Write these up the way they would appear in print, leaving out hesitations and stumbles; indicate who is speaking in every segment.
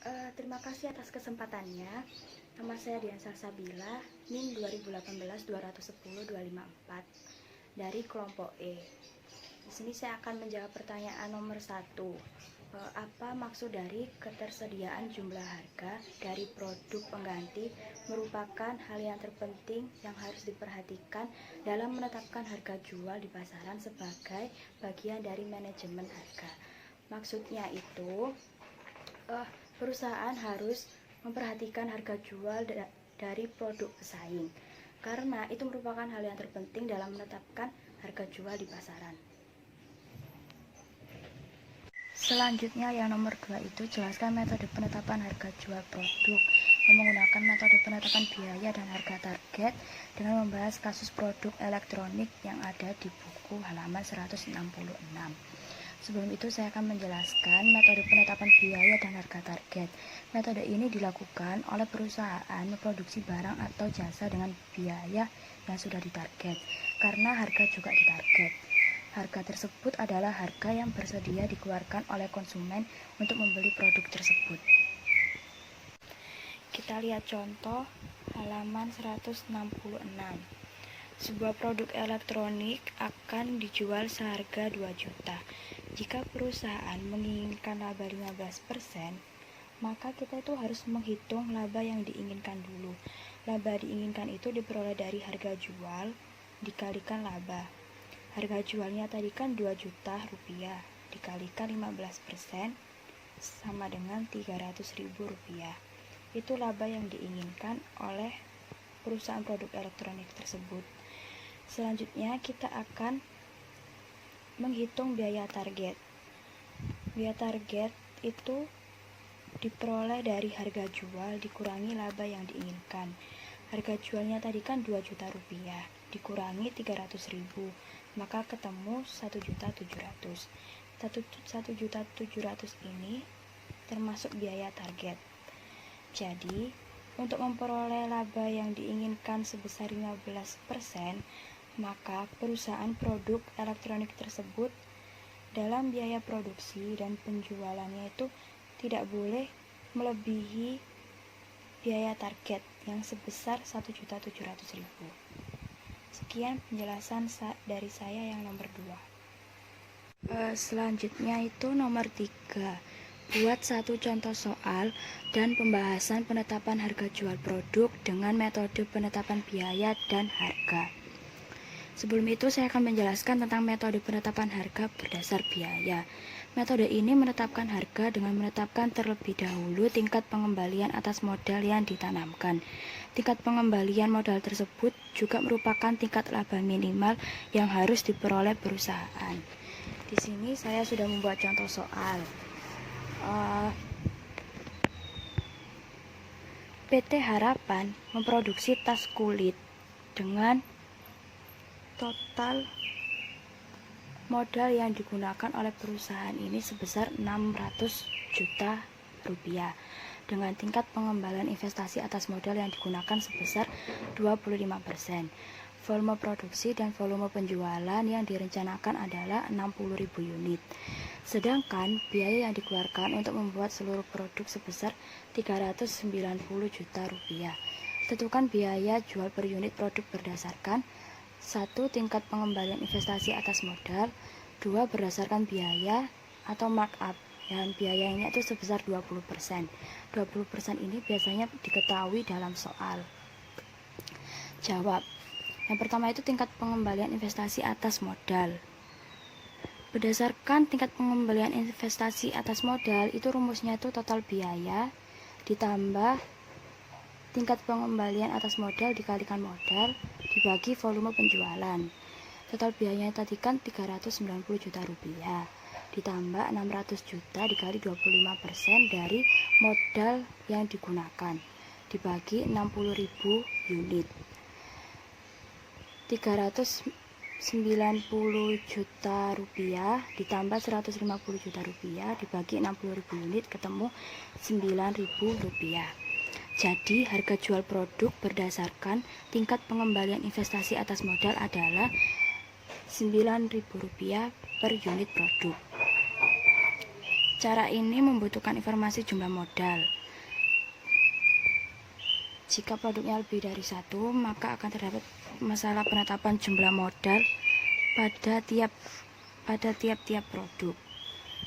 Speaker 1: Terima kasih atas kesempatannya. Nama saya Dian Salsabila, NIM 2018-210-254 dari kelompok E. Di sini saya akan menjawab pertanyaan nomor 1. Apa maksud dari ketersediaan jumlah harga dari produk pengganti merupakan hal yang terpenting yang harus diperhatikan dalam menetapkan harga jual di pasaran sebagai bagian dari manajemen harga. Maksudnya itu, perusahaan harus memperhatikan harga jual dari produk pesaing, karena itu merupakan hal yang terpenting dalam menetapkan harga jual di pasaran. Selanjutnya yang nomor 2 itu jelaskan metode penetapan harga jual produk yang menggunakan metode penetapan biaya dan harga target dengan membahas kasus produk elektronik yang ada di buku halaman 166. Sebelum itu saya akan menjelaskan metode penetapan biaya dan harga target. Metode ini dilakukan oleh perusahaan memproduksi barang atau jasa dengan biaya yang sudah ditarget, karena harga juga ditarget. Harga tersebut adalah harga yang bersedia dikeluarkan oleh konsumen untuk membeli produk tersebut. Kita lihat contoh halaman 166. Sebuah produk elektronik akan dijual seharga 2 juta. Jika perusahaan menginginkan laba 15%, maka kita itu harus menghitung laba yang diinginkan dulu. Laba diinginkan itu diperoleh dari harga jual dikalikan laba. Harga jualnya tadi kan 2 juta rupiah dikalikan 15% sama dengan 300.000 rupiah. Itu laba yang diinginkan oleh perusahaan produk elektronik tersebut. Selanjutnya kita akan menghitung biaya target. Biaya target itu diperoleh dari harga jual dikurangi laba yang diinginkan. Harga jualnya tadi kan 2 juta rupiah dikurangi 300.000, maka ketemu 1.700.000. 1.700.000 ini termasuk biaya target. Jadi, untuk memperoleh laba yang diinginkan sebesar 15%, maka perusahaan produk elektronik tersebut dalam biaya produksi dan penjualannya itu tidak boleh melebihi biaya target yang sebesar 1.700.000. Sekian penjelasan dari saya yang nomor 2. Selanjutnya itu nomor 3. Buat satu contoh soal dan pembahasan penetapan harga jual produk dengan metode penetapan biaya dan harga. Sebelum itu saya akan menjelaskan tentang metode penetapan harga berdasar biaya. Metode ini menetapkan harga dengan menetapkan terlebih dahulu tingkat pengembalian atas modal yang ditanamkan. Tingkat pengembalian modal tersebut juga merupakan tingkat laba minimal yang harus diperoleh perusahaan. Di sini saya sudah membuat contoh soal. PT Harapan memproduksi tas kulit dengan total modal yang digunakan oleh perusahaan ini sebesar 600 juta rupiah dengan tingkat pengembalian investasi atas modal yang digunakan sebesar 25%. Volume produksi dan volume penjualan yang direncanakan adalah 60.000 unit. Sedangkan biaya yang dikeluarkan untuk membuat seluruh produk sebesar 390 juta rupiah. Tentukan biaya jual per unit produk berdasarkan 1. Tingkat pengembalian investasi atas modal, 2. Berdasarkan biaya atau markup, dan biayanya itu sebesar 20%. 20% ini biasanya diketahui dalam soal. Jawab. Yang pertama itu tingkat pengembalian investasi atas modal. Berdasarkan tingkat pengembalian investasi atas modal, itu rumusnya itu total biaya ditambah tingkat pengembalian atas modal dikalikan modal dibagi volume penjualan. Total biayanya tadi kan 390 juta rupiah ditambah 600 juta dikali 25% dari modal yang digunakan dibagi 60.000 unit. 390 juta rupiah ditambah 150 juta rupiah dibagi 60.000 unit ketemu 9.000 rupiah. Jadi harga jual produk berdasarkan tingkat pengembalian investasi atas modal adalah Rp9.000 per unit produk. Cara ini membutuhkan informasi jumlah modal, Jika produknya lebih dari satu, maka akan terdapat masalah penetapan jumlah modal pada tiap-tiap produk.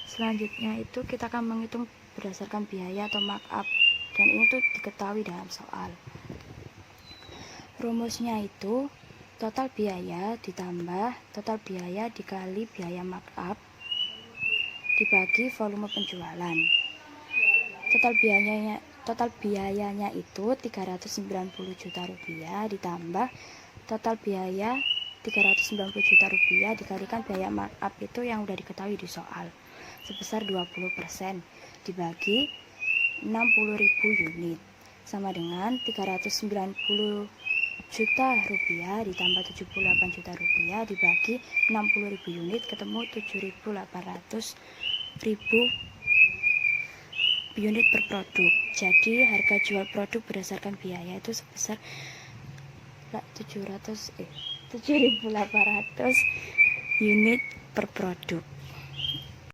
Speaker 1: Selanjutnya itu kita akan menghitung berdasarkan biaya atau markup, dan ini tuh diketahui dalam soal. Rumusnya itu total biaya ditambah total biaya dikali biaya markup dibagi volume penjualan. Total biayanya itu 390 juta rupiah ditambah total biaya 390 juta rupiah dikalikan biaya markup itu yang udah diketahui di soal sebesar 20% dibagi 60.000 unit sama dengan 390 juta rupiah ditambah 78 juta rupiah dibagi 60.000 unit ketemu 7.800 unit per produk. Jadi harga jual produk berdasarkan biaya itu sebesar 7.800 unit per produk.